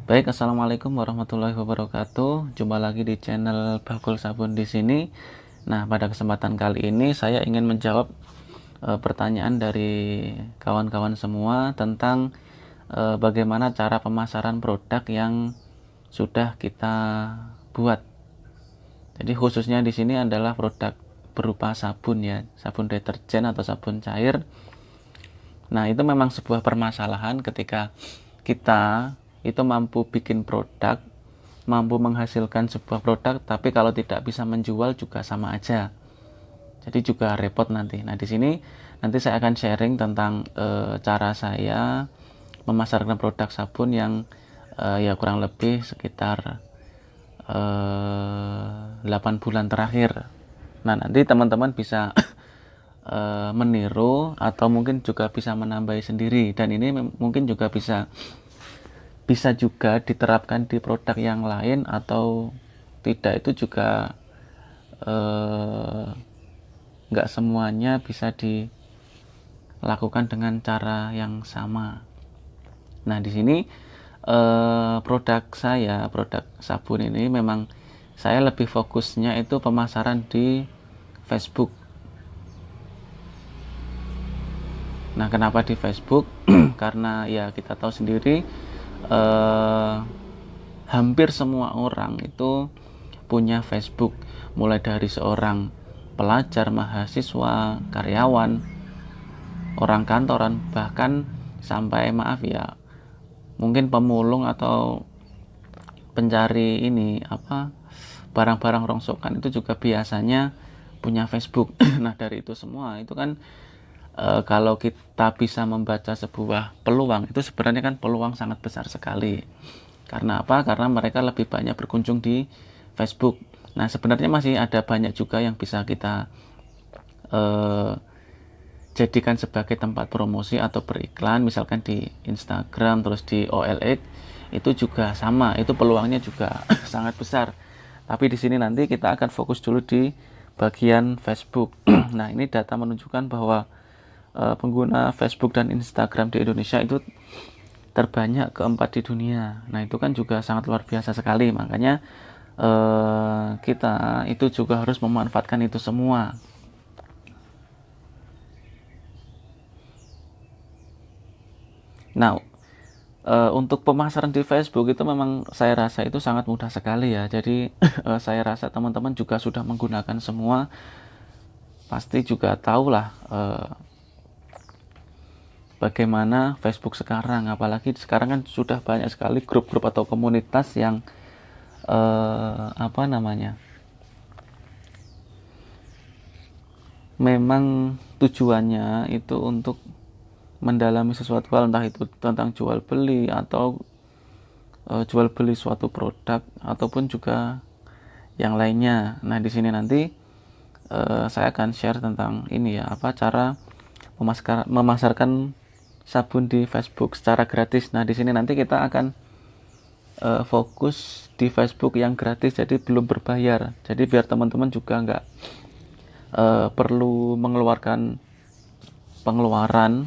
Baik, assalamualaikum warahmatullahi wabarakatuh. Jumpa lagi di channel Bakul Sabun di sini. Nah, pada kesempatan kali ini saya ingin menjawab pertanyaan dari kawan-kawan semua tentang bagaimana cara pemasaran produk yang sudah kita buat. Jadi khususnya di sini adalah produk berupa sabun ya, sabun deterjen atau sabun cair. Nah, itu memang sebuah permasalahan ketika kita itu mampu bikin produk, mampu menghasilkan sebuah produk, tapi kalau tidak bisa menjual juga sama aja. Jadi juga repot nanti. Nah, di sini nanti saya akan sharing tentang cara saya memasarkan produk sabun yang ya kurang lebih sekitar 8 bulan terakhir. Nah, nanti teman-teman bisa meniru atau mungkin juga bisa menambahi sendiri, dan ini mungkin juga bisa bisa juga diterapkan di produk yang lain atau tidak, itu juga nggak semuanya bisa dilakukan dengan cara yang sama. Nah, di sini produk sabun ini memang saya lebih fokusnya itu pemasaran di Facebook. Nah, kenapa di Facebook? Karena ya kita tahu sendiri, eh, hampir semua orang itu punya Facebook, mulai dari seorang pelajar, mahasiswa, karyawan, orang kantoran, bahkan sampai maaf ya, mungkin pemulung atau pencari ini apa barang-barang rongsokan itu juga biasanya punya Facebook. Nah, dari itu semua itu kan kalau kita bisa membaca sebuah peluang, itu sebenarnya kan peluang sangat besar sekali. Karena apa? Karena mereka lebih banyak berkunjung di Facebook. Nah, sebenarnya masih ada banyak juga yang bisa kita eh, jadikan sebagai tempat promosi atau beriklan, misalkan di Instagram, terus di OLX, itu juga sama, itu peluangnya juga sangat besar. Tapi di sini nanti kita akan fokus dulu di bagian Facebook. Nah, ini data menunjukkan bahwa pengguna Facebook dan Instagram di Indonesia itu terbanyak keempat di dunia. Nah, itu kan juga sangat luar biasa sekali. Makanya kita itu juga harus memanfaatkan itu semua. Nah, untuk pemasaran di Facebook itu memang saya rasa itu sangat mudah sekali ya. Jadi saya rasa teman-teman juga sudah menggunakan semua, pasti juga tahulah bagaimana Facebook sekarang. Apalagi sekarang kan sudah banyak sekali grup-grup atau komunitas yang apa namanya, memang tujuannya itu untuk mendalami sesuatu hal, entah itu tentang jual beli atau jual beli suatu produk ataupun juga yang lainnya. Nah, di sini nanti saya akan share tentang ini ya, apa cara memasarkan sabun di Facebook secara gratis. Nah, di sini nanti kita akan fokus di Facebook yang gratis, jadi belum berbayar. Jadi biar teman-teman juga nggak perlu mengeluarkan pengeluaran,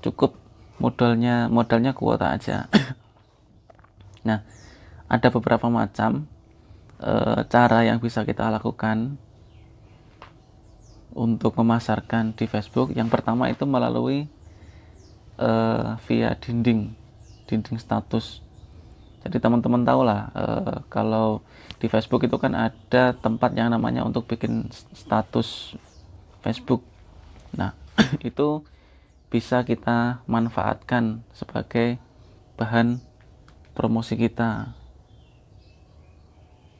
cukup modalnya kuota aja. Nah, ada beberapa macam cara yang bisa kita lakukan untuk memasarkan di Facebook. Yang pertama itu melalui via dinding status. Jadi teman-teman tahu lah, kalau di Facebook itu kan ada tempat yang namanya untuk bikin status Facebook. Nah, itu bisa kita manfaatkan sebagai bahan promosi kita.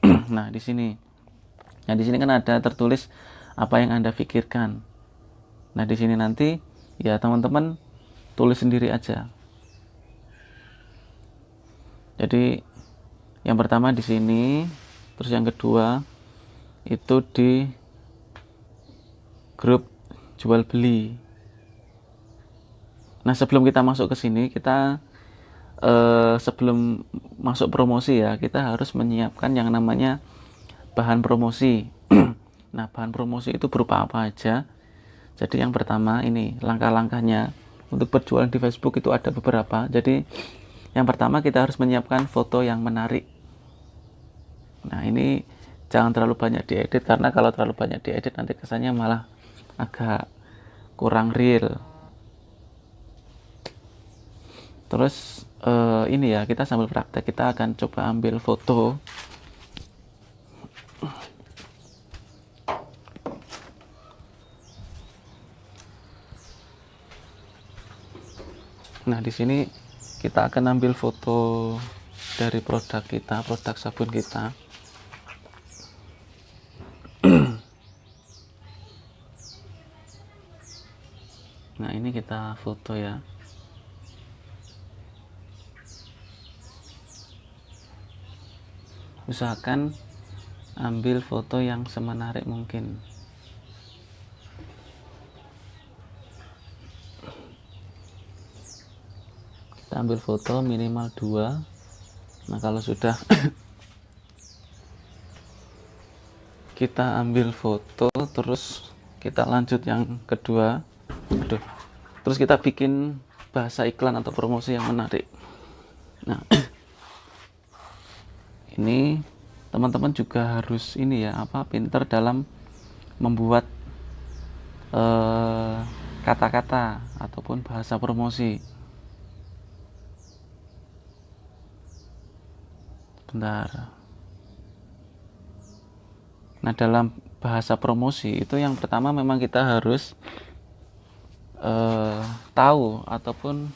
Nah, di sini. Nah, di sini kan ada tertulis apa yang Anda pikirkan. Nah, di sini nanti ya teman-teman tulis sendiri aja. Jadi yang pertama di sini, terus yang kedua itu di grup jual beli. Nah, sebelum kita masuk ke sini, kita sebelum masuk promosi ya, kita harus menyiapkan yang namanya bahan promosi. Nah, bahan promosi itu berupa apa aja? Jadi yang pertama ini langkah-langkahnya untuk berjualan di Facebook itu ada beberapa. Jadi Yang pertama, kita harus menyiapkan foto yang menarik. Nah, ini jangan terlalu banyak diedit, karena kalau terlalu banyak diedit nanti kesannya malah agak kurang real. Terus ini ya, kita sambil praktek, kita akan coba ambil foto. Nah, di sini kita akan ambil foto dari produk kita, produk sabun kita. Nah, ini kita foto ya. Usahakan ambil foto yang semenarik mungkin. Kita ambil foto minimal 2. Nah, kalau sudah kita ambil foto, terus kita lanjut yang kedua. Terus kita bikin bahasa iklan atau promosi yang menarik. Nah, ini teman-teman juga harus ini ya, pinter dalam membuat kata-kata ataupun bahasa promosi. Bentar. Nah, dalam bahasa promosi itu yang pertama memang kita harus tahu ataupun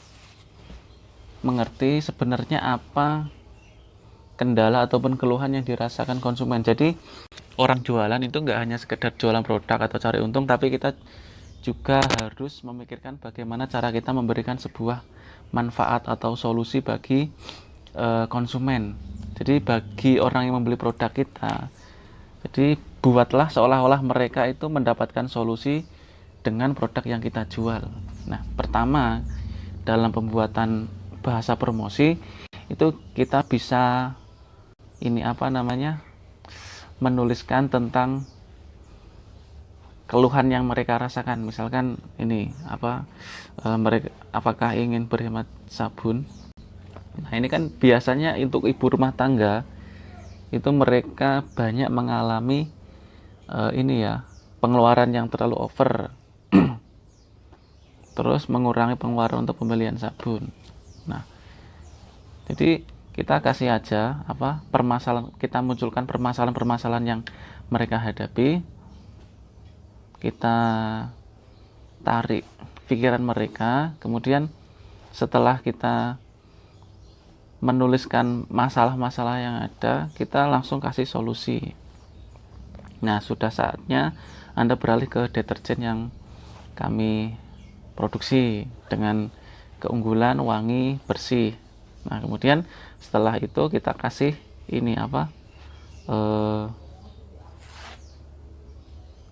mengerti sebenarnya apa kendala ataupun keluhan yang dirasakan konsumen. Jadi orang jualan itu nggak hanya sekedar jualan produk atau cari untung, tapi kita juga harus memikirkan bagaimana cara kita memberikan sebuah manfaat atau solusi bagi konsumen. Jadi bagi orang yang membeli produk kita, jadi buatlah seolah-olah mereka itu mendapatkan solusi dengan produk yang kita jual. Nah, pertama dalam pembuatan bahasa promosi itu kita bisa menuliskan tentang keluhan yang mereka rasakan. Misalkan ini mereka apakah ingin berhemat sabun. Nah, ini kan biasanya untuk ibu rumah tangga itu mereka banyak mengalami pengeluaran yang terlalu over. Terus mengurangi pengeluaran untuk pembelian sabun. Nah, jadi kita kasih aja kita munculkan permasalahan-permasalahan yang mereka hadapi, kita tarik pikiran mereka, kemudian setelah kita menuliskan masalah-masalah yang ada, kita langsung kasih solusi. Nah, sudah saatnya Anda beralih ke deterjen yang kami produksi dengan keunggulan wangi, bersih. Nah, kemudian setelah itu kita kasih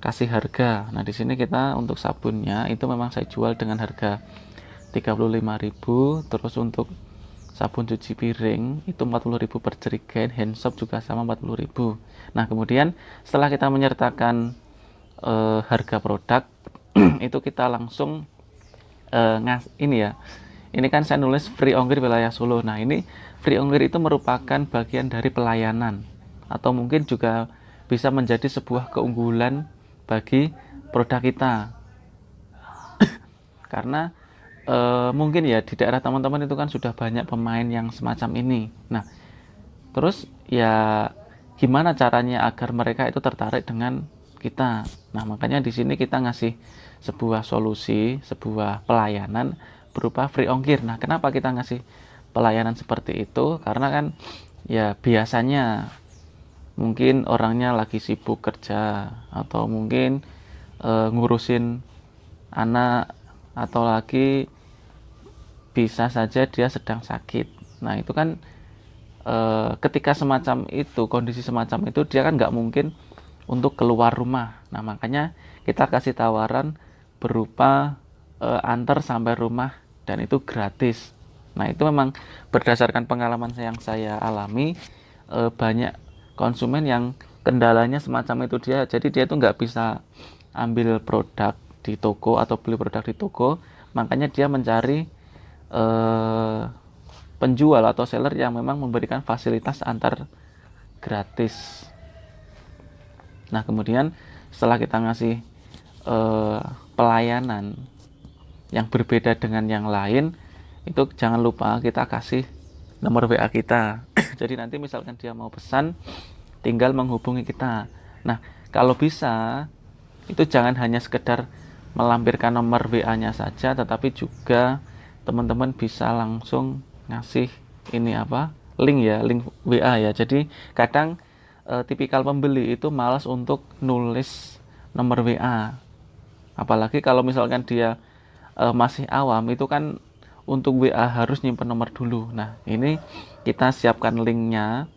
kasih harga. Nah, di sini kita untuk sabunnya itu memang saya jual dengan harga 35.000, terus untuk sabun cuci piring itu 40.000 per jerigen, hand soap juga sama 40.000. Nah, kemudian setelah kita menyertakan harga produk itu kita langsung ini kan saya nulis free ongkir wilayah Solo. Nah, ini free ongkir itu merupakan bagian dari pelayanan atau mungkin juga bisa menjadi sebuah keunggulan bagi produk kita. Karena mungkin ya di daerah teman-teman itu kan sudah banyak pemain yang semacam ini. Nah, terus ya gimana caranya agar mereka itu tertarik dengan kita. Nah, makanya di sini kita ngasih sebuah solusi, sebuah pelayanan berupa free ongkir. Nah, kenapa kita ngasih pelayanan seperti itu? Karena kan ya biasanya mungkin orangnya lagi sibuk kerja atau mungkin ngurusin anak atau lagi bisa saja dia sedang sakit. Nah, itu kan ketika semacam itu, kondisi semacam itu, dia kan nggak mungkin untuk keluar rumah. Nah, makanya kita kasih tawaran berupa antar sampai rumah dan itu gratis. Nah, itu memang berdasarkan pengalaman yang saya alami, banyak konsumen yang kendalanya semacam itu jadi dia tuh nggak bisa ambil produk di toko atau beli produk di toko, makanya dia mencari penjual atau seller yang memang memberikan fasilitas antar gratis. Nah, kemudian setelah kita ngasih pelayanan yang berbeda dengan yang lain, itu jangan lupa kita kasih nomor WA kita. Jadi nanti misalkan dia mau pesan, tinggal menghubungi kita. Nah, kalau bisa itu jangan hanya sekedar melampirkan nomor WA-nya saja, tetapi juga teman-teman bisa langsung ngasih ini link WA ya. Jadi kadang tipikal pembeli itu malas untuk nulis nomor WA, apalagi kalau misalkan dia masih awam, itu kan untuk WA harus nyimpen nomor dulu. Nah, ini kita siapkan linknya,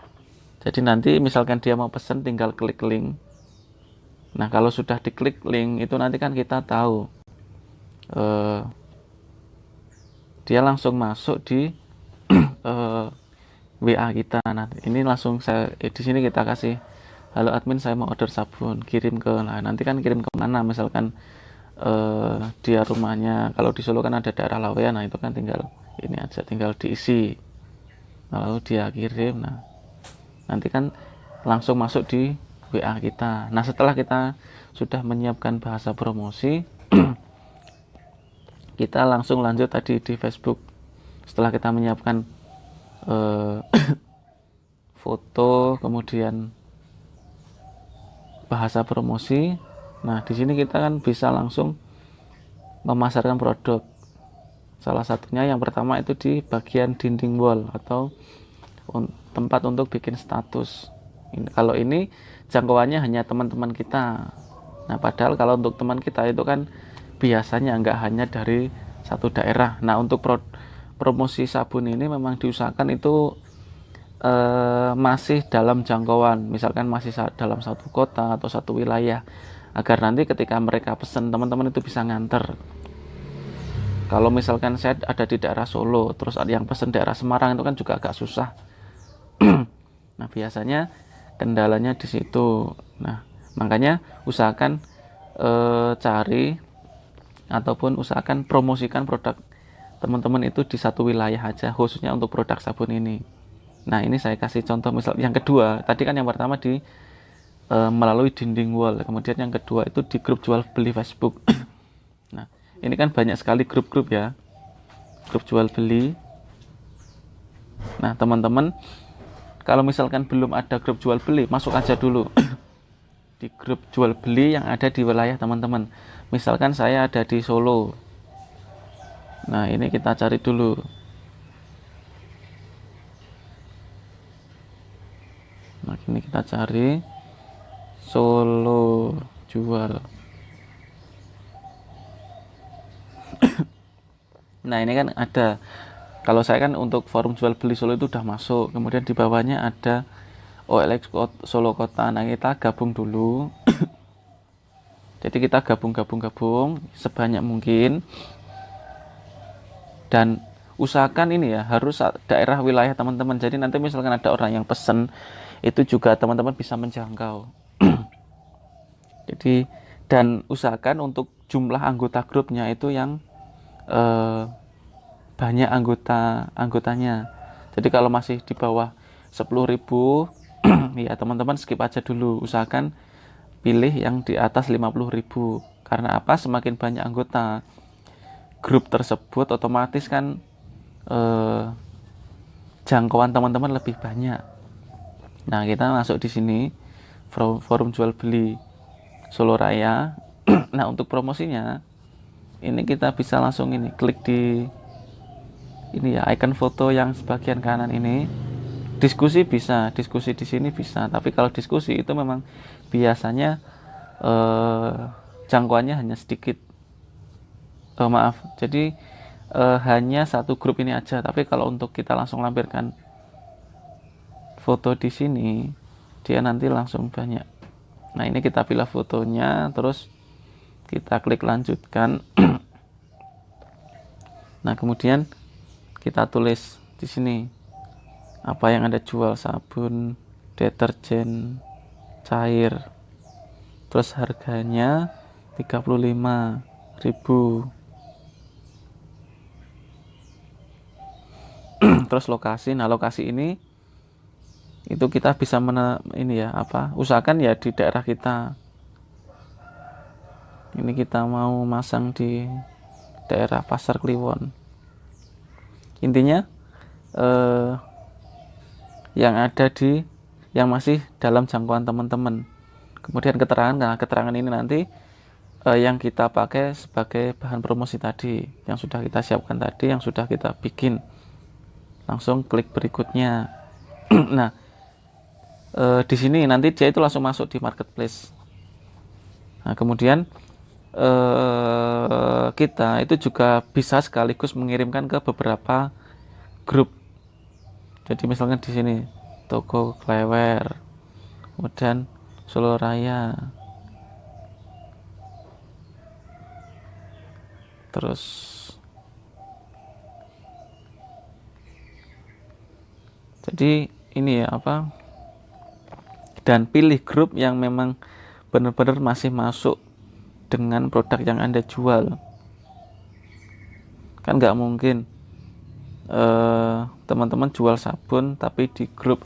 jadi nanti misalkan dia mau pesen tinggal klik link. Nah, kalau sudah diklik link itu nanti kan kita tahu dia langsung masuk di WA kita. Nah, ini langsung di sini kita kasih, halo admin, saya mau order sabun, kirim ke. Nah, nanti kan kirim ke mana, misalkan dia rumahnya, kalau di Solo kan ada daerah Laweyan, nah itu kan tinggal ini aja, tinggal diisi, lalu dia kirim. Nah, nanti kan langsung masuk di WA kita. Nah, setelah kita sudah menyiapkan bahasa promosi, kita langsung lanjut tadi di Facebook. Setelah kita menyiapkan foto, kemudian bahasa promosi, nah di sini kita kan bisa langsung memasarkan produk. Salah satunya yang pertama itu di bagian dinding wall atau tempat untuk bikin status. Kalau ini jangkauannya hanya teman-teman kita. Nah, padahal kalau untuk teman kita itu kan biasanya nggak hanya dari satu daerah. Nah, untuk promosi sabun ini memang diusahakan itu masih dalam jangkauan, misalkan masih dalam satu kota atau satu wilayah, agar nanti ketika mereka pesan, teman-teman itu bisa nganter. Kalau misalkan saya ada di daerah Solo, terus ada yang pesan daerah Semarang, itu kan juga agak susah. Nah, biasanya kendalanya di situ. Nah, makanya usahakan cari ataupun usahakan promosikan produk teman-teman itu di satu wilayah aja, khususnya untuk produk sabun ini. Nah, ini saya kasih contoh. Misal yang kedua, tadi kan yang pertama di melalui dinding wall, kemudian yang kedua itu di grup jual beli Facebook. Nah, ini kan banyak sekali grup-grup ya, grup jual beli. Nah, teman-teman kalau misalkan belum ada grup jual beli, masuk aja dulu di grup jual beli yang ada di wilayah teman-teman. Misalkan saya ada di Solo. Nah, ini kita cari dulu. Nah, ini kita cari Solo jual. Nah, ini kan ada. Kalau saya kan untuk forum jual beli Solo itu udah masuk. Kemudian di bawahnya ada OLX Solo Kota. Nah, kita gabung dulu. Jadi kita gabung sebanyak mungkin. Dan usahakan ini ya, harus daerah wilayah teman-teman. Jadi nanti misalkan ada orang yang pesen, itu juga teman-teman bisa menjangkau. Jadi, dan usahakan untuk jumlah anggota grupnya itu yang banyak anggotanya. Jadi kalau masih di bawah 10.000 ya teman-teman skip aja dulu. Usahakan pilih yang di atas 50.000. Karena apa? Semakin banyak anggota grup tersebut, otomatis kan jangkauan teman-teman lebih banyak. Nah, kita masuk di sini forum jual beli Solo Raya. Nah, untuk promosinya ini kita bisa langsung ini klik di ini ya, icon foto yang sebagian kanan ini. Diskusi bisa, diskusi di sini bisa, tapi kalau diskusi itu memang biasanya jangkauannya hanya sedikit. Jadi hanya satu grup ini aja. Tapi kalau untuk kita langsung lampirkan foto di sini, dia nanti langsung banyak. Nah, ini kita pilih fotonya, terus kita klik lanjutkan. Nah, kemudian kita tulis di sini apa yang ada jual, sabun, deterjen cair, terus harganya 35.000. terus lokasi. Nah, lokasi ini itu kita bisa usahakan ya di daerah kita. Ini kita mau masang di daerah Pasar Kliwon. Intinya yang masih dalam jangkauan teman-teman. Kemudian keterangan ini nanti yang kita pakai sebagai bahan promosi tadi, yang sudah kita siapkan tadi, yang sudah kita bikin. Langsung klik berikutnya. Nah, di sini nanti dia itu langsung masuk di marketplace. Nah, kemudian kita itu juga bisa sekaligus mengirimkan ke beberapa grup. Jadi misalkan di sini toko Klewer, kemudian Solo Raya, terus jadi ini dan pilih grup yang memang benar-benar masih masuk dengan produk yang Anda jual. Kan nggak mungkin teman-teman jual sabun tapi di grup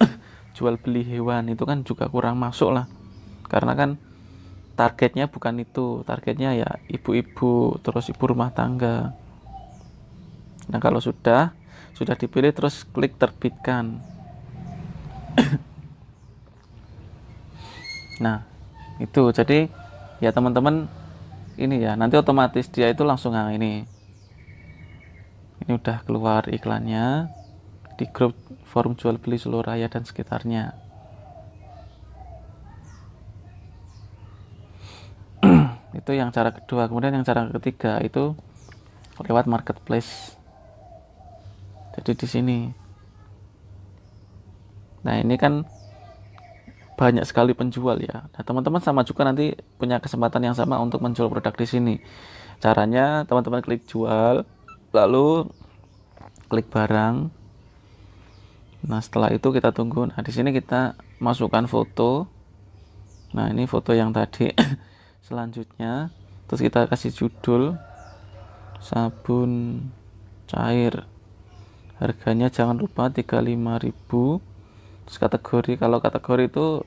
jual beli hewan, itu kan juga kurang masuk lah, karena kan targetnya bukan itu, targetnya ya ibu-ibu, terus ibu rumah tangga. Nah, kalau sudah dipilih, terus klik terbitkan. Nah, itu jadi ya teman-teman ini ya, nanti otomatis dia itu langsung ini udah keluar iklannya di grup forum jual beli Solo Raya dan sekitarnya. Itu yang cara kedua. Kemudian yang cara ketiga itu lewat marketplace. Jadi di sini. Nah, ini kan banyak sekali penjual ya. Nah, teman-teman sama juga nanti punya kesempatan yang sama untuk menjual produk di sini. Caranya teman-teman klik jual, lalu klik barang. Nah, setelah itu kita tunggu. Nah, di sini kita masukkan foto. Nah, ini foto yang tadi. Selanjutnya, terus kita kasih judul sabun cair. Harganya jangan lupa 35.000. Terus kategori, kalau kategori itu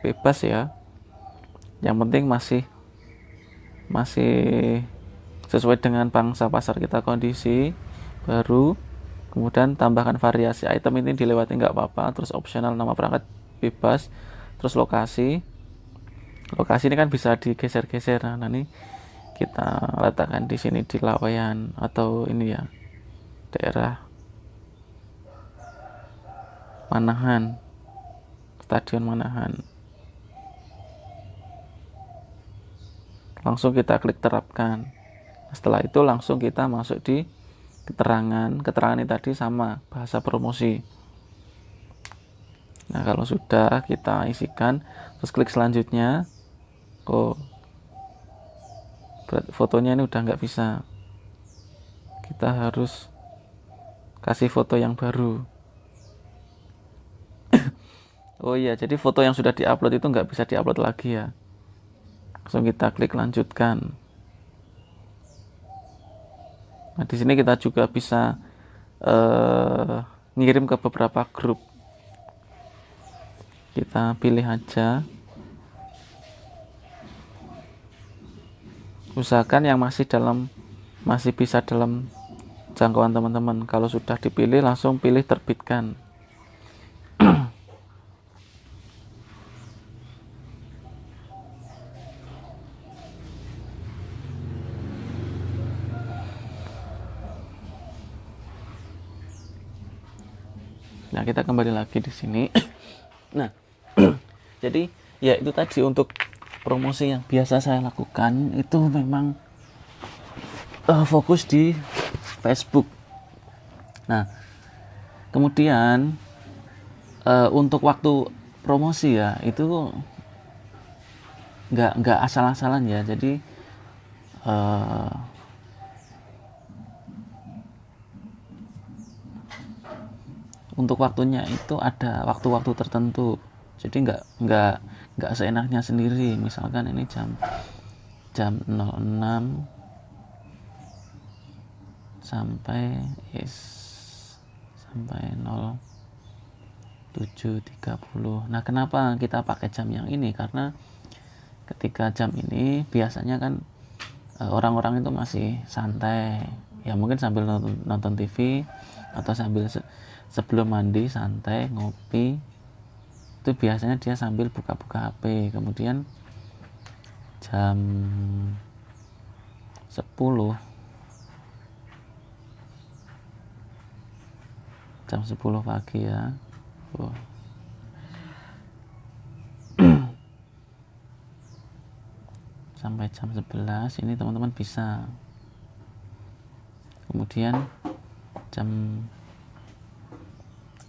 bebas ya. Yang penting masih sesuai dengan pangsa pasar kita, kondisi baru. Kemudian tambahkan variasi item, ini dilewati nggak apa-apa. Terus opsional nama perangkat bebas. Terus lokasi ini kan bisa digeser-geser. Nah, ini kita letakkan di sini di Laweyan atau ini ya, daerah Manahan, Stadion Manahan. Langsung kita klik terapkan. Setelah itu langsung kita masuk di keterangan ini tadi sama bahasa promosi. Nah, kalau sudah kita isikan, terus klik selanjutnya. Fotonya ini udah nggak bisa, kita harus kasih foto yang baru. Oh iya, jadi foto yang sudah diupload itu nggak bisa diupload lagi ya. Langsung kita klik lanjutkan. Nah, di sini kita juga bisa ngirim ke beberapa grup. Kita pilih aja. Usahakan yang masih bisa dalam jangkauan teman-teman. Kalau sudah dipilih, langsung pilih terbitkan. Nah, kita kembali lagi di sini. Nah, jadi ya itu tadi untuk promosi yang biasa saya lakukan itu memang fokus di Facebook. Nah, kemudian untuk waktu promosi ya itu nggak asal-asalan ya. Jadi untuk waktunya itu ada waktu-waktu tertentu. Jadi nggak seenaknya sendiri. Misalkan ini jam 06 sampai sampai 07.30. Nah, kenapa kita pakai jam yang ini? Karena ketika jam ini biasanya kan orang-orang itu masih santai, ya mungkin sambil nonton TV atau sambil sebelum mandi santai ngopi, itu biasanya dia sambil buka-buka HP. Kemudian jam 10 pagi ya. Sampai jam 11 ini teman-teman bisa. Kemudian jam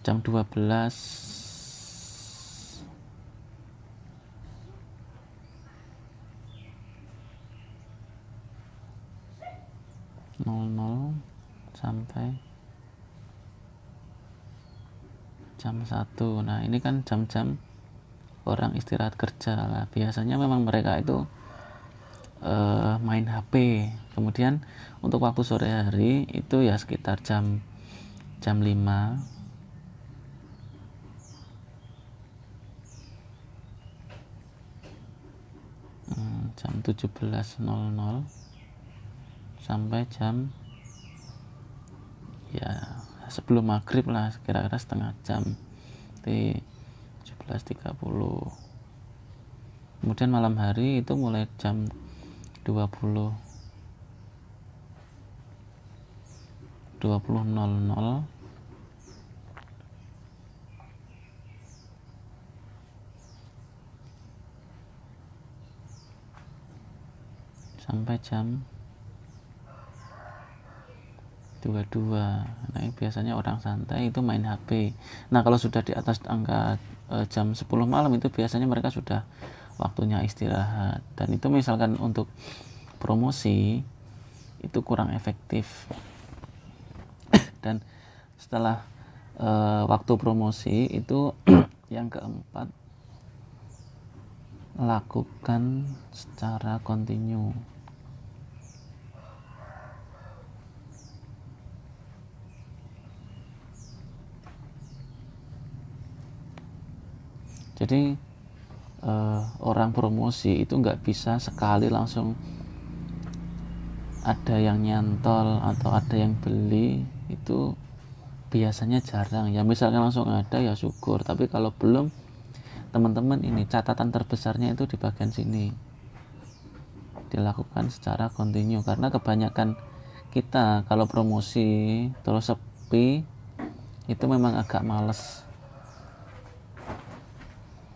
12.00 sampai jam 1. Nah, ini kan jam-jam orang istirahat kerja lah. Biasanya memang mereka itu main HP. Kemudian untuk waktu sore hari itu ya sekitar jam 5 jam 17.00 sampai jam ya sebelum maghrib lah, kira-kira setengah jam di 17.30. Kemudian malam hari itu mulai jam 20.00 sampai jam 22. Nah, ini biasanya orang santai itu main HP. Nah, kalau sudah di atas angka jam 10 malam itu biasanya mereka sudah waktunya istirahat. Dan itu misalkan untuk promosi itu kurang efektif. Dan setelah waktu promosi itu yang keempat, lakukan secara kontinu. Jadi orang promosi itu nggak bisa sekali langsung ada yang nyantol atau ada yang beli, itu biasanya jarang. Ya misalkan langsung ada ya syukur, tapi kalau belum, teman-teman ini catatan terbesarnya itu di bagian sini, dilakukan secara kontinu. Karena kebanyakan kita kalau promosi terus sepi itu memang agak males.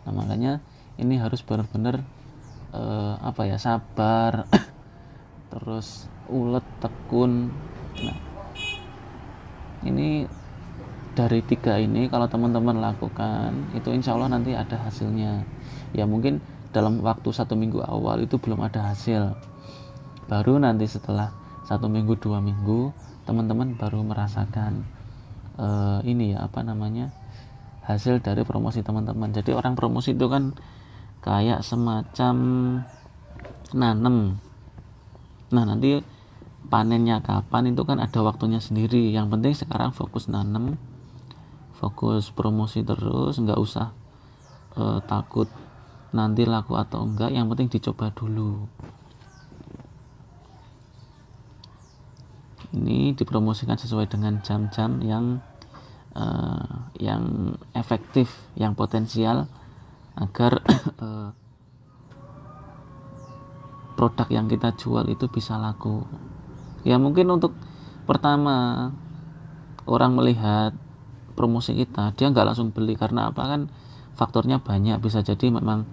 Nah, makanya ini harus benar-benar sabar terus ulet tekun. Nah, ini dari 3 ini kalau teman-teman lakukan itu insya Allah nanti ada hasilnya. Ya mungkin dalam waktu 1 minggu awal itu belum ada hasil, baru nanti setelah 1 minggu 2 minggu teman-teman baru merasakan hasil dari promosi teman-teman. Jadi orang promosi itu kan kayak semacam nanem. Nah, nanti panennya kapan itu kan ada waktunya sendiri. Yang penting sekarang fokus nanem, fokus promosi terus, nggak usah takut nanti laku atau enggak, yang penting dicoba dulu. Ini dipromosikan sesuai dengan jam-jam yang efektif, yang potensial, agar produk yang kita jual itu bisa laku. Ya mungkin untuk pertama orang melihat promosi kita, dia nggak langsung beli. Karena apa? Kan faktornya banyak. Bisa jadi memang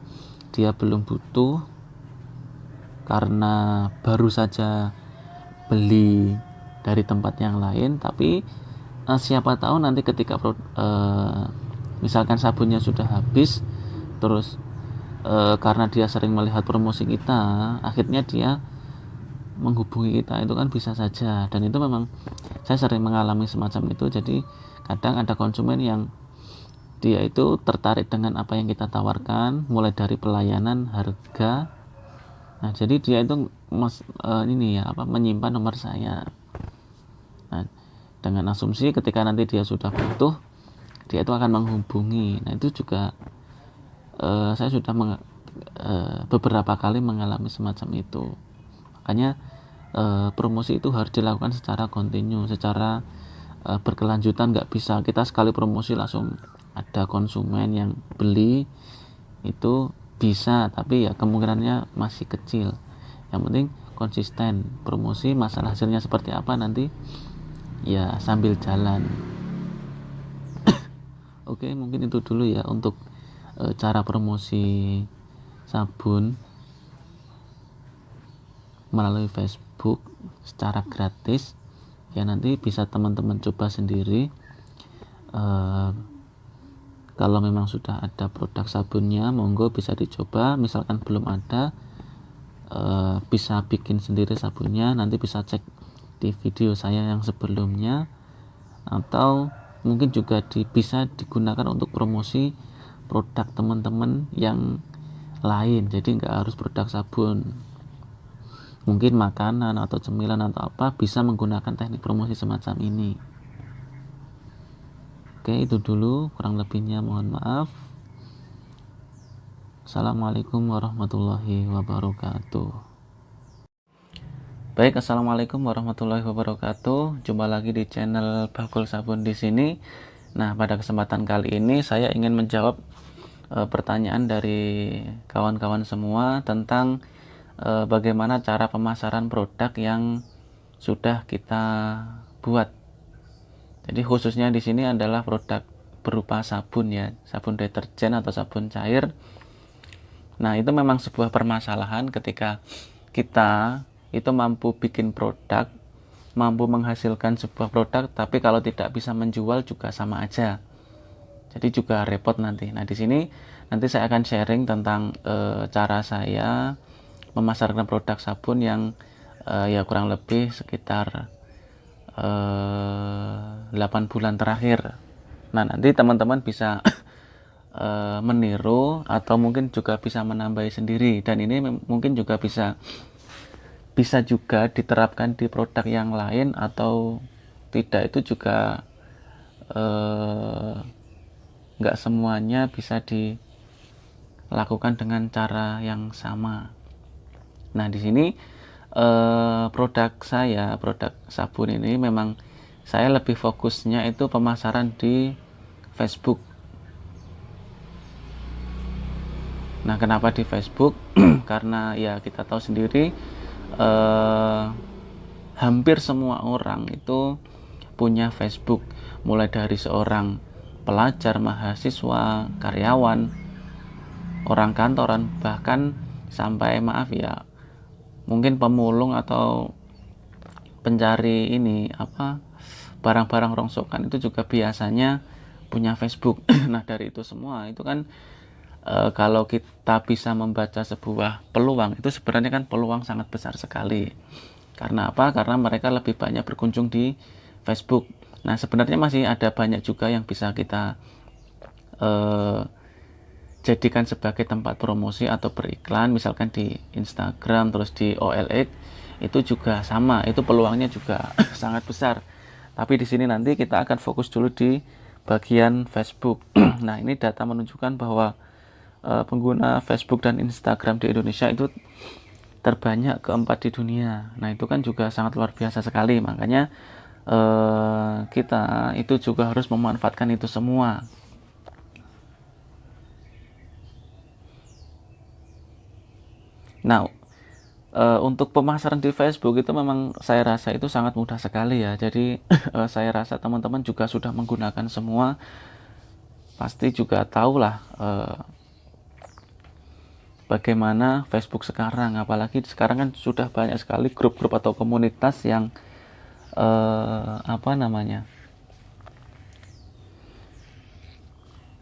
dia belum butuh karena baru saja beli dari tempat yang lain. Tapi siapa tahu nanti ketika misalkan sabunnya sudah habis, terus karena dia sering melihat promosi kita, akhirnya dia menghubungi kita. Itu kan bisa saja, dan itu memang saya sering mengalami semacam itu. Jadi kadang ada konsumen yang dia itu tertarik dengan apa yang kita tawarkan, mulai dari pelayanan, harga. Nah, jadi dia itu menyimpan nomor saya. Nah, dengan asumsi ketika nanti dia sudah butuh, dia itu akan menghubungi. Nah itu juga saya sudah beberapa kali mengalami semacam itu. Makanya promosi itu harus dilakukan secara kontinu, secara berkelanjutan. Nggak bisa kita sekali promosi langsung ada konsumen yang beli, itu bisa tapi ya kemungkinannya masih kecil. Yang penting konsisten promosi, masalah hasilnya seperti apa nanti ya sambil jalan. Oke, mungkin itu dulu ya untuk cara promosi sabun melalui Facebook secara gratis. Ya nanti bisa teman-teman coba sendiri. Kalau memang sudah ada produk sabunnya, monggo bisa dicoba. Misalkan belum ada, bisa bikin sendiri sabunnya. Nanti bisa cek di video saya yang sebelumnya, atau mungkin juga bisa digunakan untuk promosi produk teman-teman yang lain. Jadi nggak harus produk sabun, mungkin makanan atau cemilan atau apa, bisa menggunakan teknik promosi semacam ini. Oke, itu dulu, kurang lebihnya mohon maaf. Assalamualaikum warahmatullahi wabarakatuh. Baik, assalamualaikum warahmatullahi wabarakatuh. Jumpa lagi di channel Bakul Sabun di sini. Nah, pada kesempatan kali ini saya ingin menjawab pertanyaan dari kawan-kawan semua tentang bagaimana cara pemasaran produk yang sudah kita buat. Jadi khususnya di sini adalah produk berupa sabun ya, sabun deterjen atau sabun cair. Nah, itu memang sebuah permasalahan ketika kita itu mampu bikin produk, mampu menghasilkan sebuah produk, tapi kalau tidak bisa menjual juga sama aja. Jadi juga repot nanti. Nah, di sini nanti saya akan sharing tentang cara saya memasarkan produk sabun yang ya kurang lebih sekitar 8 bulan terakhir. Nah, nanti teman-teman bisa meniru atau mungkin juga bisa menambahi sendiri, dan ini mungkin juga bisa juga diterapkan di produk yang lain atau tidak, itu juga nggak semuanya bisa dilakukan dengan cara yang sama. Nah, di sini produk sabun ini memang saya lebih fokusnya itu pemasaran di Facebook. Nah, kenapa di Facebook? Karena ya kita tahu sendiri, hampir semua orang itu punya Facebook, mulai dari seorang pelajar, mahasiswa, karyawan, orang kantoran, bahkan sampai mungkin pemulung atau pencari barang-barang rongsokan itu juga biasanya punya Facebook. Nah, dari itu semua itu kan kalau kita bisa membaca sebuah peluang, itu sebenarnya kan peluang sangat besar sekali. Karena apa? Karena mereka lebih banyak berkunjung di Facebook. Nah, sebenarnya masih ada banyak juga yang bisa kita jadikan sebagai tempat promosi atau beriklan, misalkan di Instagram, terus di OLX, itu juga sama, itu peluangnya juga sangat besar. Tapi di sini nanti kita akan fokus dulu di bagian Facebook. Nah, ini data menunjukkan bahwa pengguna Facebook dan Instagram di Indonesia itu terbanyak keempat di dunia. Nah, itu kan juga sangat luar biasa sekali. Makanya kita itu juga harus memanfaatkan itu semua. Nah, untuk pemasaran di Facebook itu memang saya rasa itu sangat mudah sekali ya. Jadi saya rasa teman-teman juga sudah menggunakan semua, pasti juga tahulah bagaimana Facebook sekarang. Apalagi sekarang kan sudah banyak sekali grup-grup atau komunitas yang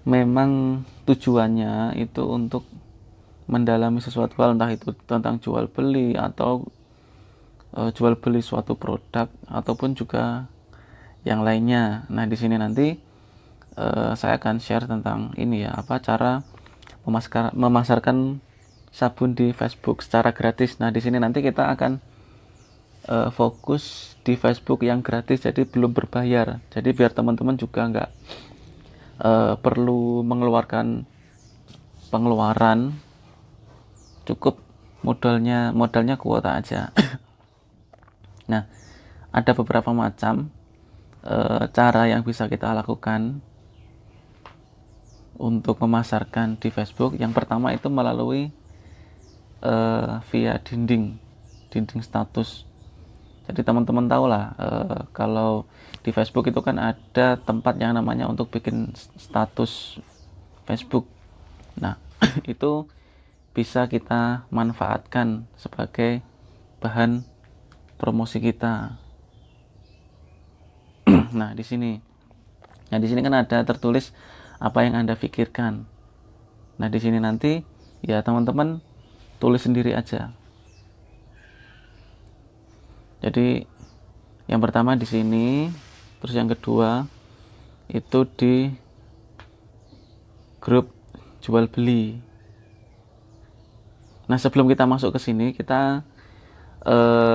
memang tujuannya itu untuk mendalami sesuatu hal, entah itu tentang jual beli atau jual beli suatu produk ataupun juga yang lainnya. Nah, di sini nanti saya akan share tentang ini ya, cara memasarkan sabun di Facebook secara gratis. Nah, di sini nanti kita akan fokus di Facebook yang gratis, jadi belum berbayar. Jadi biar teman-teman juga nggak perlu mengeluarkan pengeluaran, cukup modalnya kuota aja. Nah, ada beberapa macam cara yang bisa kita lakukan untuk memasarkan di Facebook. Yang pertama itu melalui via dinding status. Jadi teman-teman tahu lah, kalau di Facebook itu kan ada tempat yang namanya untuk bikin status Facebook. Nah, itu bisa kita manfaatkan sebagai bahan promosi kita. Nah, di sini kan ada tertulis apa yang Anda pikirkan. Nah, di sini nanti ya teman-teman tulis sendiri aja. Jadi yang pertama di sini, terus yang kedua itu di grup jual beli. Nah, sebelum kita masuk ke sini, kita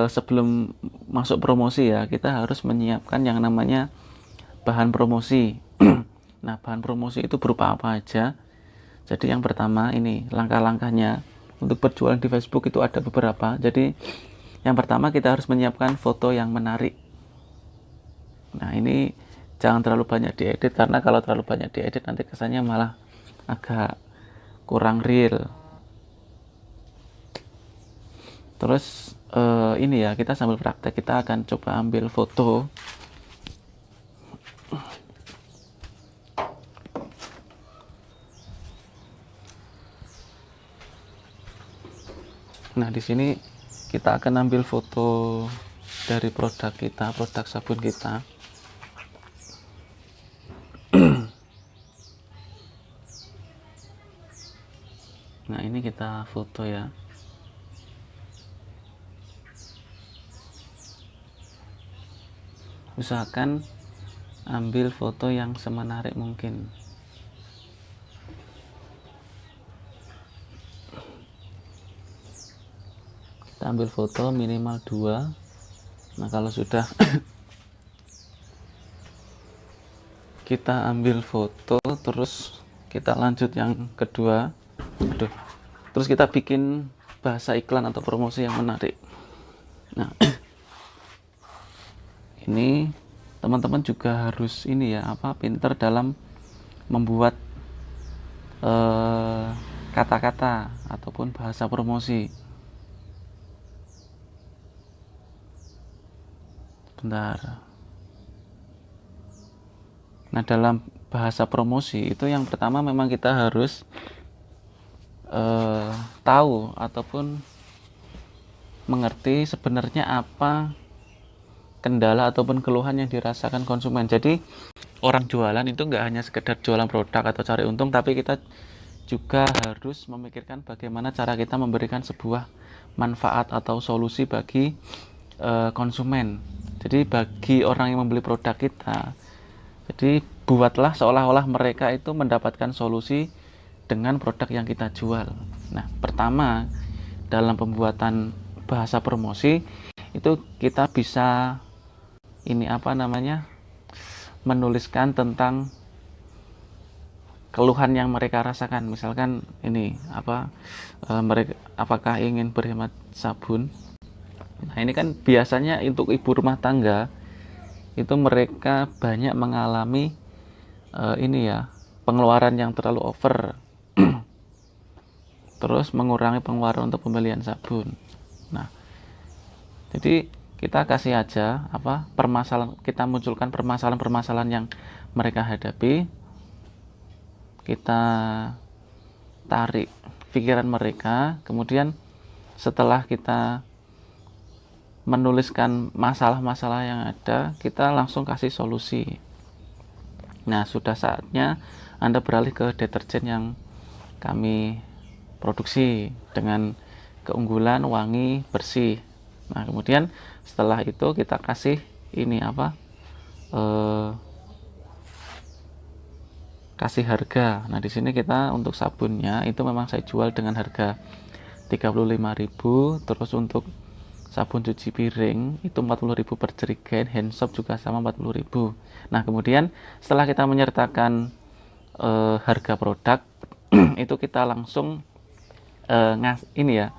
sebelum masuk promosi ya, kita harus menyiapkan yang namanya bahan promosi. Nah, bahan promosi itu berupa apa aja? Jadi yang pertama ini langkah-langkahnya untuk berjualan di Facebook itu ada beberapa. Jadi yang pertama kita harus menyiapkan foto yang menarik. Nah, ini jangan terlalu banyak diedit, karena kalau terlalu banyak diedit nanti kesannya malah agak kurang real. Terus ini ya, kita sambil praktek, kita akan coba ambil foto. Nah, di sini kita akan ambil foto dari produk kita, produk sabun kita. Nah, ini kita foto ya. Usahakan ambil foto yang semenarik mungkin. Kita ambil foto minimal 2. Nah, kalau sudah kita ambil foto, terus kita lanjut yang kedua. Terus kita bikin bahasa iklan atau promosi yang menarik. Nah, ini teman-teman juga harus ini ya, pinter dalam membuat kata-kata ataupun bahasa promosi. Bentar. Nah, dalam bahasa promosi itu yang pertama memang kita harus tahu ataupun mengerti sebenarnya apa kendala ataupun keluhan yang dirasakan konsumen. Jadi orang jualan itu nggak hanya sekedar jualan produk atau cari untung, tapi kita juga harus memikirkan bagaimana cara kita memberikan sebuah manfaat atau solusi bagi konsumen. Jadi bagi orang yang membeli produk kita, jadi buatlah seolah-olah mereka itu mendapatkan solusi dengan produk yang kita jual. Nah, pertama dalam pembuatan bahasa promosi itu kita bisa menuliskan tentang keluhan yang mereka rasakan. Misalkan mereka apakah ingin berhemat sabun. Nah, ini kan biasanya untuk ibu rumah tangga itu mereka banyak mengalami pengeluaran yang terlalu over. Terus mengurangi pengeluaran untuk pembelian sabun. Nah, jadi kita kasih aja kita munculkan permasalahan-permasalahan yang mereka hadapi. Kita tarik pikiran mereka, kemudian setelah kita menuliskan masalah-masalah yang ada, kita langsung kasih solusi. Nah, sudah saatnya Anda beralih ke deterjen yang kami produksi dengan keunggulan wangi, bersih. Nah, kemudian setelah itu kita kasih kasih harga. Nah, di sini kita untuk sabunnya itu memang saya jual dengan harga 35.000, terus untuk sabun cuci piring itu 40.000 per jerigen, hand soap juga sama 40.000. Nah, kemudian setelah kita menyertakan harga produk itu kita langsung ini ya.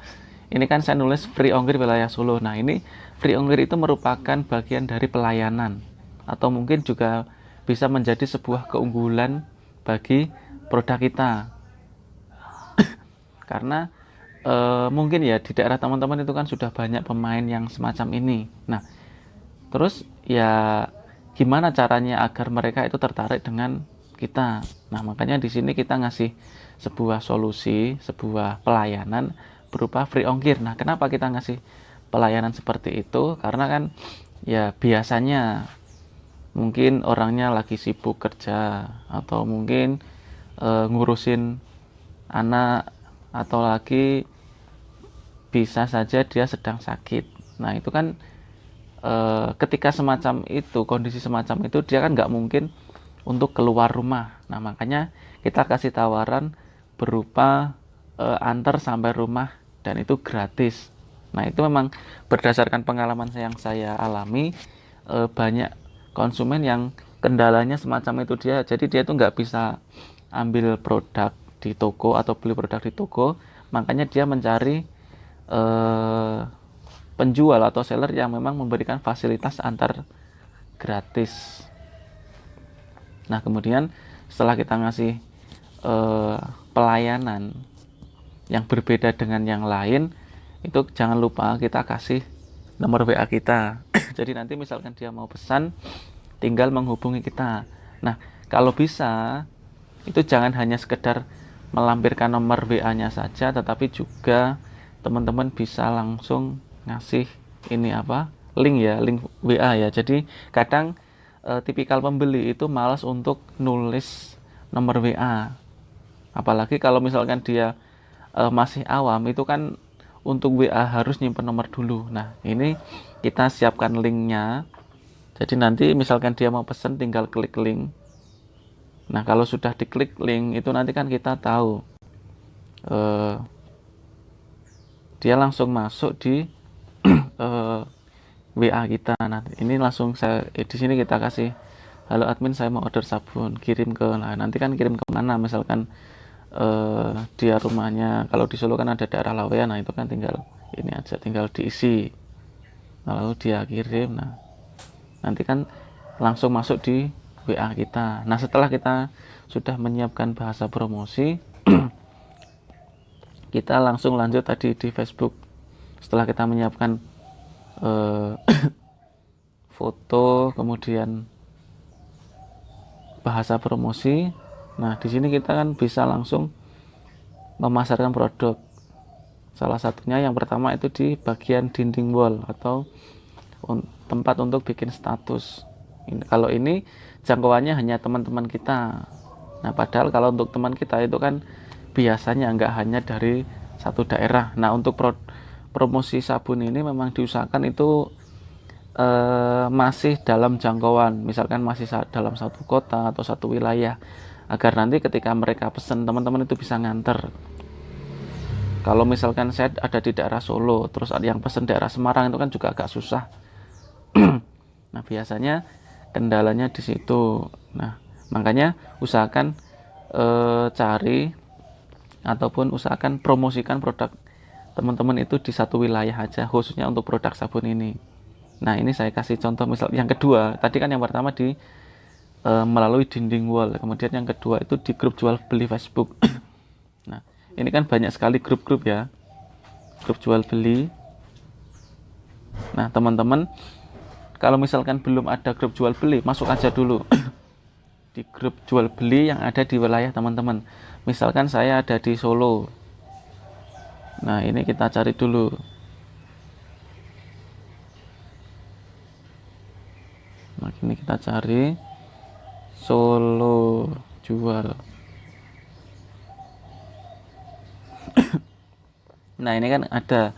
Ini kan saya nulis free ongkir wilayah Solo. Nah, ini free ongkir itu merupakan bagian dari pelayanan atau mungkin juga bisa menjadi sebuah keunggulan bagi produk kita. Karena mungkin ya di daerah teman-teman itu kan sudah banyak pemain yang semacam ini. Nah, terus ya gimana caranya agar mereka itu tertarik dengan kita? Nah, makanya di sini kita ngasih sebuah solusi, sebuah pelayanan berupa free ongkir. Nah, kenapa kita ngasih pelayanan seperti itu? Karena kan ya biasanya mungkin orangnya lagi sibuk kerja atau mungkin ngurusin anak atau lagi bisa saja dia sedang sakit. Nah, itu kan ketika semacam itu, kondisi semacam itu, dia kan nggak mungkin untuk keluar rumah. Nah, makanya kita kasih tawaran berupa antar sampai rumah dan itu gratis. Nah, itu memang berdasarkan pengalaman yang saya alami, banyak konsumen yang kendalanya semacam itu dia. Jadi dia itu nggak bisa ambil produk di toko atau beli produk di toko, makanya dia mencari penjual atau seller yang memang memberikan fasilitas antar gratis. Nah, kemudian setelah kita ngasih pelayanan yang berbeda dengan yang lain, itu jangan lupa kita kasih nomor WA kita. Jadi nanti misalkan dia mau pesan, tinggal menghubungi kita. Nah, kalau bisa itu jangan hanya sekedar melampirkan nomor WA-nya saja, tetapi juga teman-teman bisa langsung ngasih link WA ya. Jadi kadang tipikal pembeli itu malas untuk nulis nomor WA, apalagi kalau misalkan dia masih awam, itu kan untuk WA harus nyimpen nomor dulu. Nah, ini kita siapkan linknya, jadi nanti misalkan dia mau pesen tinggal klik link. Nah, kalau sudah diklik link itu nanti kan kita tahu dia langsung masuk di WA kita. Nah, ini langsung di sini kita kasih, halo admin, saya mau order sabun, kirim ke. Nah, nanti kan kirim ke mana? Misalkan dia rumahnya, kalau di Solo kan ada daerah Lawean, nah itu kan tinggal ini aja, tinggal diisi. Lalu dia kirim. Nah, nanti kan langsung masuk di WA kita. Nah, setelah kita sudah menyiapkan bahasa promosi, kita langsung lanjut tadi di Facebook. Setelah kita menyiapkan foto, kemudian bahasa promosi, nah di sini kita kan bisa langsung memasarkan produk. Salah satunya yang pertama itu di bagian dinding wall atau tempat untuk bikin status. Kalau ini jangkauannya hanya teman-teman kita. Nah, padahal kalau untuk teman kita itu kan biasanya nggak hanya dari satu daerah. Nah, untuk promosi sabun ini memang diusahakan itu masih dalam jangkauan, misalkan masih dalam satu kota atau satu wilayah, agar nanti ketika mereka pesan, teman-teman itu bisa nganter. Kalau misalkan saya ada di daerah Solo, terus ada yang pesan daerah Semarang, itu kan juga agak susah. Nah, biasanya kendalanya di situ. Nah, makanya usahakan cari ataupun usahakan promosikan produk teman-teman itu di satu wilayah aja, khususnya untuk produk sabun ini. Nah, ini saya kasih contoh. Misal yang kedua, tadi kan yang pertama di melalui dinding wall, kemudian yang kedua itu di grup jual beli Facebook. Nah, ini kan banyak sekali grup-grup ya, grup jual beli. Nah, teman-teman kalau misalkan belum ada grup jual beli, masuk aja dulu di grup jual beli yang ada di wilayah teman-teman. Misalkan saya ada di Solo. Nah, ini kita cari dulu. Nah, ini kita cari Solo jual. Nah, ini kan ada.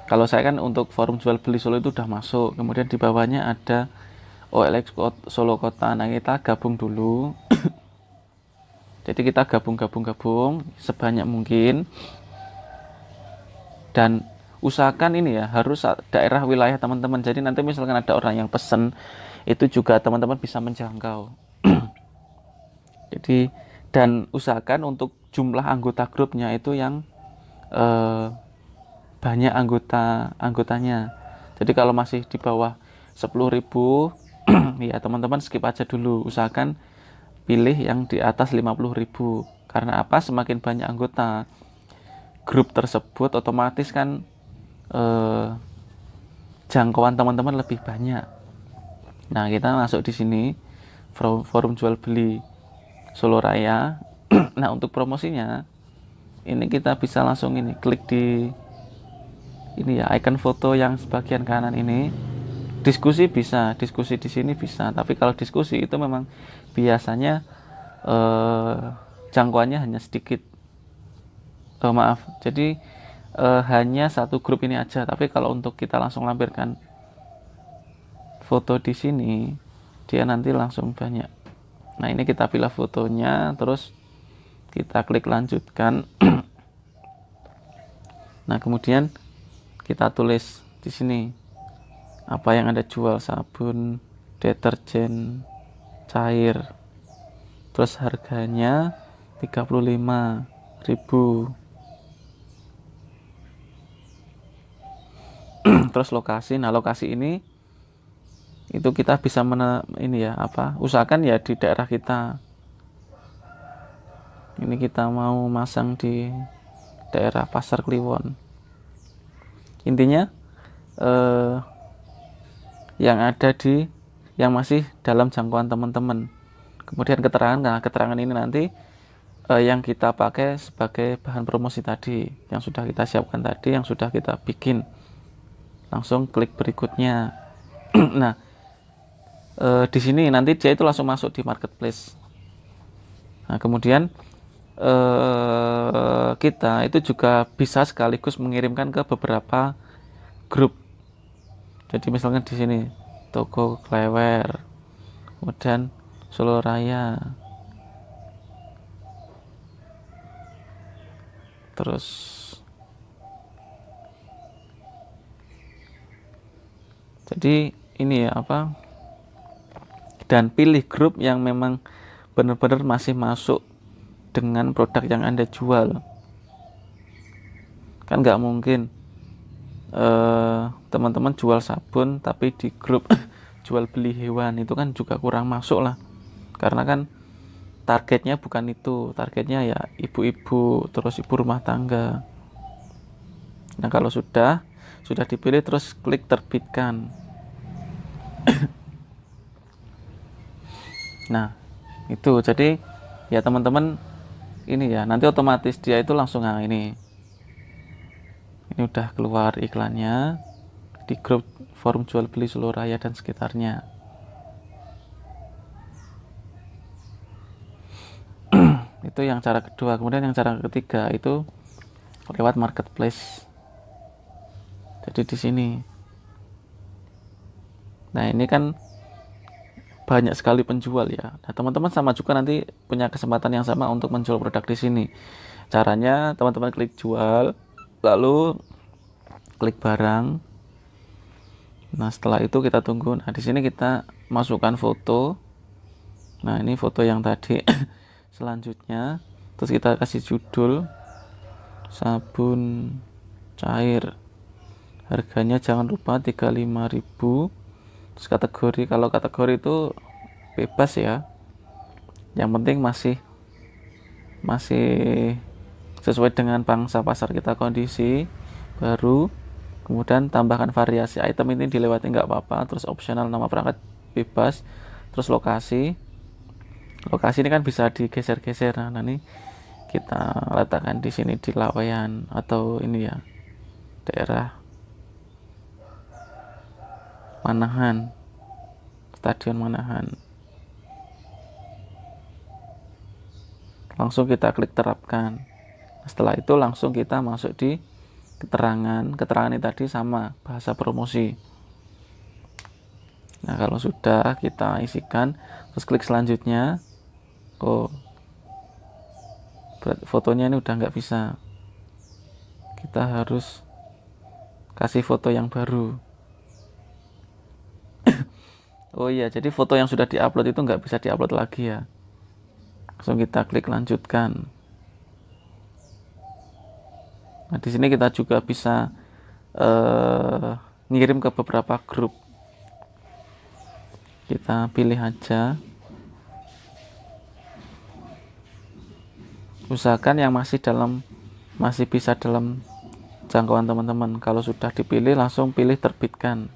Kalau saya kan untuk forum jual beli Solo itu udah masuk. Kemudian di bawahnya ada OLX Solo Kota. Nah, kita gabung dulu. Jadi kita gabung sebanyak mungkin. Dan usahakan ini ya harus daerah wilayah teman-teman, jadi nanti misalkan ada orang yang pesen itu juga teman-teman bisa menjangkau. Jadi dan usahakan untuk jumlah anggota grupnya itu yang banyak anggotanya. Jadi kalau masih di bawah 10.000 ya teman-teman skip aja dulu, usahakan pilih yang di atas 50.000. Karena apa? Semakin banyak anggota grup tersebut otomatis kan jangkauan teman-teman lebih banyak. Nah, kita masuk di sini forum jual beli Solo Raya. Nah, untuk promosinya ini kita bisa langsung ini klik di ini ya, icon foto yang sebagian kanan ini. Diskusi bisa, diskusi di sini bisa, tapi kalau diskusi itu memang biasanya jangkauannya hanya sedikit. Maaf, jadi hanya satu grup ini aja. Tapi kalau untuk kita langsung lampirkan foto di sini, dia nanti langsung banyak. Nah, ini kita pilih fotonya, terus kita klik lanjutkan. Nah, kemudian kita tulis di sini apa yang Anda jual, sabun, deterjen cair, terus harganya 35.000. Terus lokasi, nah lokasi ini itu kita bisa ini ya usahakan ya di daerah kita. Ini kita mau masang di daerah Pasar Kliwon. Intinya yang ada yang masih dalam jangkauan teman-teman. Kemudian keterangan ini nanti yang kita pakai sebagai bahan promosi tadi, yang sudah kita siapkan tadi, yang sudah kita bikin. Langsung klik berikutnya. Nah, di sini nanti dia itu langsung masuk di marketplace. Nah, kemudian kita itu juga bisa sekaligus mengirimkan ke beberapa grup. Jadi misalnya di sini toko Klewer, kemudian Solo Raya, terus jadi ini ya dan pilih grup yang memang benar-benar masih masuk dengan produk yang Anda jual. Kan nggak mungkin teman-teman jual sabun tapi di grup jual beli hewan, itu kan juga kurang masuk lah, karena kan targetnya bukan itu, targetnya ya ibu-ibu, terus ibu rumah tangga. Nah, kalau sudah dipilih, terus klik terbitkan. Nah, itu jadi ya teman-teman ini ya nanti otomatis dia itu langsung ini udah keluar iklannya di grup forum jual beli Solo Raya dan sekitarnya. Itu yang cara kedua. Kemudian yang cara ketiga itu lewat marketplace. Jadi di sini. Nah, ini kan banyak sekali penjual ya. Nah, teman-teman sama juga nanti punya kesempatan yang sama untuk menjual produk di sini. Caranya teman-teman klik jual, lalu klik barang. Nah, setelah itu kita tunggu. Nah, di sini kita masukkan foto. Nah, ini foto yang tadi. Selanjutnya, terus kita kasih judul sabun cair. Harganya jangan lupa 35.000. Terus kategori, kalau kategori itu bebas ya. Yang penting masih sesuai dengan pangsa pasar kita, kondisi baru. Kemudian tambahkan variasi item, ini dilewati nggak apa-apa. Terus opsional nama perangkat bebas. Terus lokasi ini kan bisa digeser-geser. Nah, ini kita letakkan di sini di Laweyan atau ini ya daerah Manahan, Stadion Manahan. Langsung kita klik terapkan. Setelah itu langsung kita masuk di keterangan ini tadi sama bahasa promosi. Nah, kalau sudah kita isikan, terus klik selanjutnya. Fotonya ini udah nggak bisa, kita harus kasih foto yang baru. Oh iya, jadi foto yang sudah diupload itu nggak bisa diupload lagi ya. Langsung kita klik lanjutkan. Nah, di sini kita juga bisa ngirim ke beberapa grup. Kita pilih aja. Usahakan yang masih bisa dalam jangkauan teman-teman. Kalau sudah dipilih, langsung pilih terbitkan.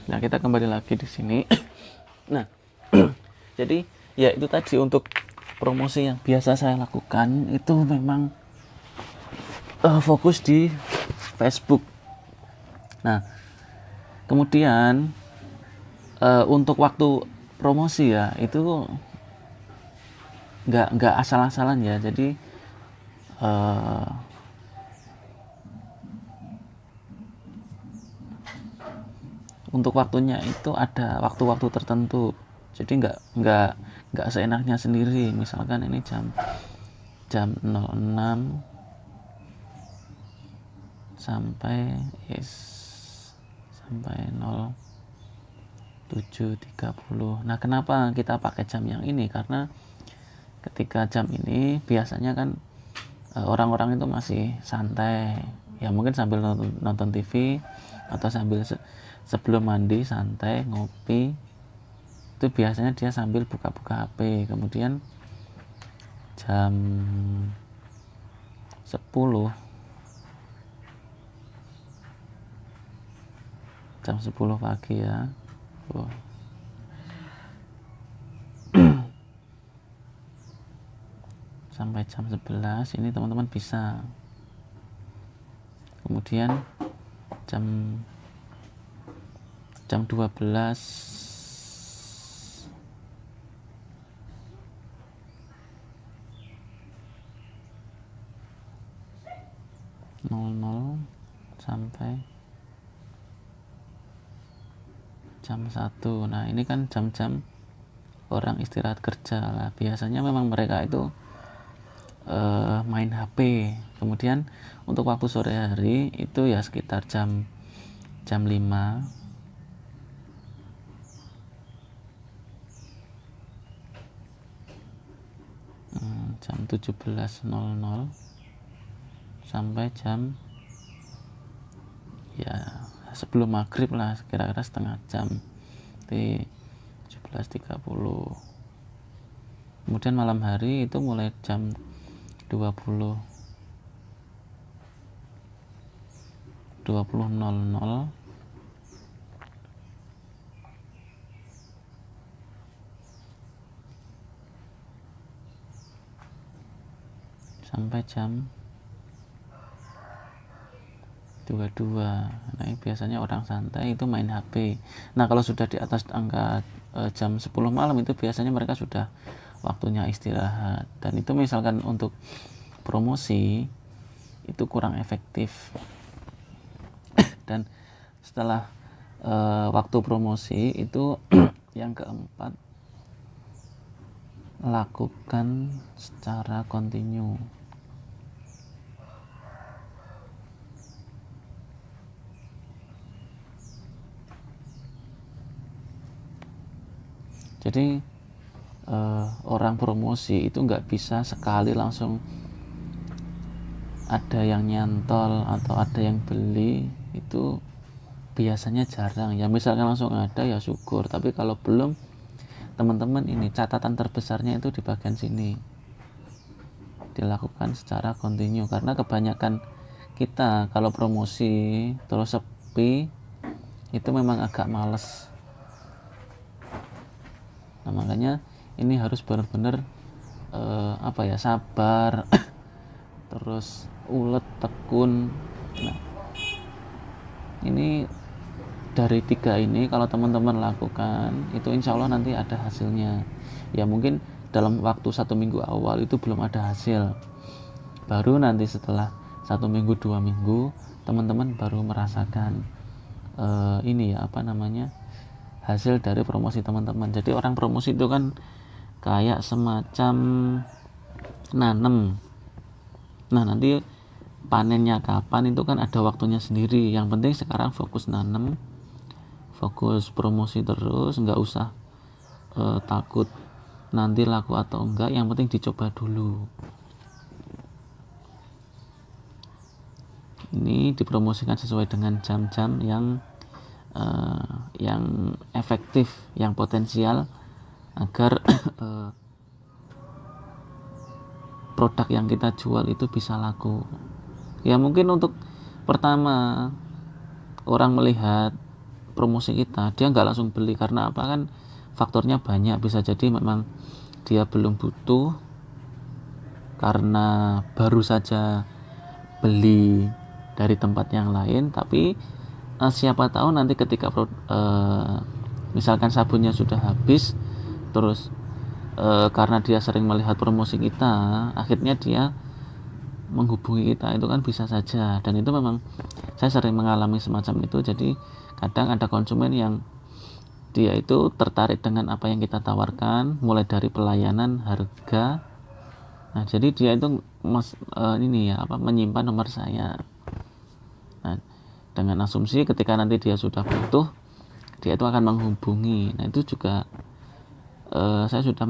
Nah, kita kembali lagi di sini. Nah, jadi ya itu tadi untuk promosi yang biasa saya lakukan itu memang fokus di Facebook. Nah, kemudian untuk waktu promosi ya itu nggak asal-asalan ya. Jadi untuk waktunya itu ada waktu-waktu tertentu. Jadi nggak seenaknya sendiri. Misalkan ini jam 06 sampai 07.30. Nah, kenapa kita pakai jam yang ini? Karena ketika jam ini biasanya kan orang-orang itu masih santai. Ya mungkin sambil nonton TV atau sambil sebelum mandi santai ngopi. Itu biasanya dia sambil buka-buka HP. Kemudian jam 10 pagi ya. Sampai jam 11 ini teman-teman bisa. Kemudian jam 12 sampai jam 1. Nah, ini kan jam-jam orang istirahat kerja lah. Biasanya memang mereka itu main HP. Kemudian untuk waktu sore hari itu ya sekitar jam 5 jam 17.00 sampai jam ya sebelum maghrib lah, kira-kira setengah jam di 17.30. Kemudian malam hari itu mulai jam 20.00 sampai jam 22. Nah, ini biasanya orang santai itu main HP. Nah, kalau sudah di atas angka jam 10 malam itu biasanya mereka sudah waktunya istirahat. Dan itu misalkan untuk promosi itu kurang efektif. Dan setelah waktu promosi itu yang keempat, lakukan secara kontinu. Jadi orang promosi itu nggak bisa sekali langsung ada yang nyantol atau ada yang beli, itu biasanya jarang ya. Misalkan langsung ada ya syukur, tapi kalau belum, teman-teman ini catatan terbesarnya itu di bagian sini, dilakukan secara kontinu. Karena kebanyakan kita kalau promosi terus sepi itu memang agak males. Nah, makanya ini harus benar-benar sabar terus ulet tekun. Nah, ini dari 3 ini kalau teman-teman lakukan itu insya Allah nanti ada hasilnya. Ya mungkin dalam waktu 1 minggu awal itu belum ada hasil, baru nanti setelah 1 minggu 2 minggu teman-teman baru merasakan ini ya hasil dari promosi teman-teman. Jadi orang promosi itu kan kayak semacam nanem. Nah, nanti panennya kapan itu kan ada waktunya sendiri. Yang penting sekarang fokus nanem, fokus promosi terus, nggak usah takut nanti laku atau enggak, yang penting dicoba dulu. Ini dipromosikan sesuai dengan jam-jam yang efektif, yang potensial, agar produk yang kita jual itu bisa laku. Ya mungkin untuk pertama orang melihat promosi kita, dia nggak langsung beli. Karena apa? Kan faktornya banyak. Bisa jadi memang dia belum butuh karena baru saja beli dari tempat yang lain. Tapi siapa tahu nanti ketika misalkan sabunnya sudah habis, terus karena dia sering melihat promosi kita, akhirnya dia menghubungi kita, itu kan bisa saja. Dan itu memang saya sering mengalami semacam itu. Jadi kadang ada konsumen yang dia itu tertarik dengan apa yang kita tawarkan, mulai dari pelayanan, harga. Nah, jadi dia itu menyimpan nomor saya. Nah, dengan asumsi ketika nanti dia sudah butuh, dia itu akan menghubungi. Nah, itu juga saya sudah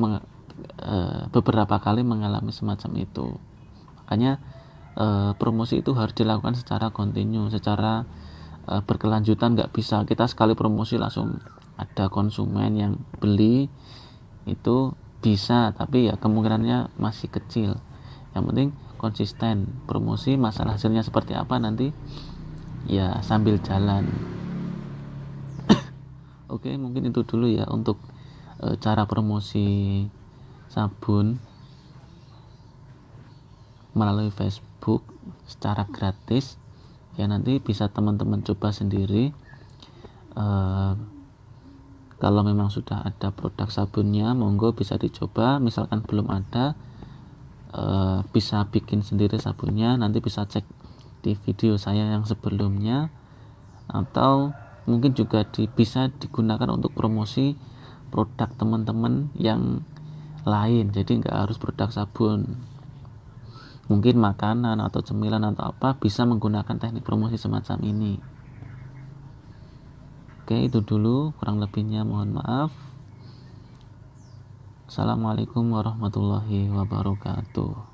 beberapa kali mengalami semacam itu. Makanya promosi itu harus dilakukan secara kontinu, secara berkelanjutan. Nggak bisa kita sekali promosi langsung ada konsumen yang beli. Itu bisa, tapi ya kemungkinannya masih kecil. Yang penting konsisten promosi. Masalah hasilnya seperti apa nanti ya sambil jalan. Oke, mungkin itu dulu ya untuk cara promosi sabun melalui Facebook secara gratis. Ya nanti bisa teman-teman coba sendiri. Kalau memang sudah ada produk sabunnya, monggo bisa dicoba. Misalkan belum ada, bisa bikin sendiri sabunnya. Nanti bisa cek di video saya yang sebelumnya, atau mungkin juga bisa digunakan untuk promosi produk teman-teman yang lain. Jadi nggak harus produk sabun, mungkin makanan atau cemilan atau apa, bisa menggunakan teknik promosi semacam ini. Oke, itu dulu, kurang lebihnya mohon maaf. Assalamualaikum warahmatullahi wabarakatuh.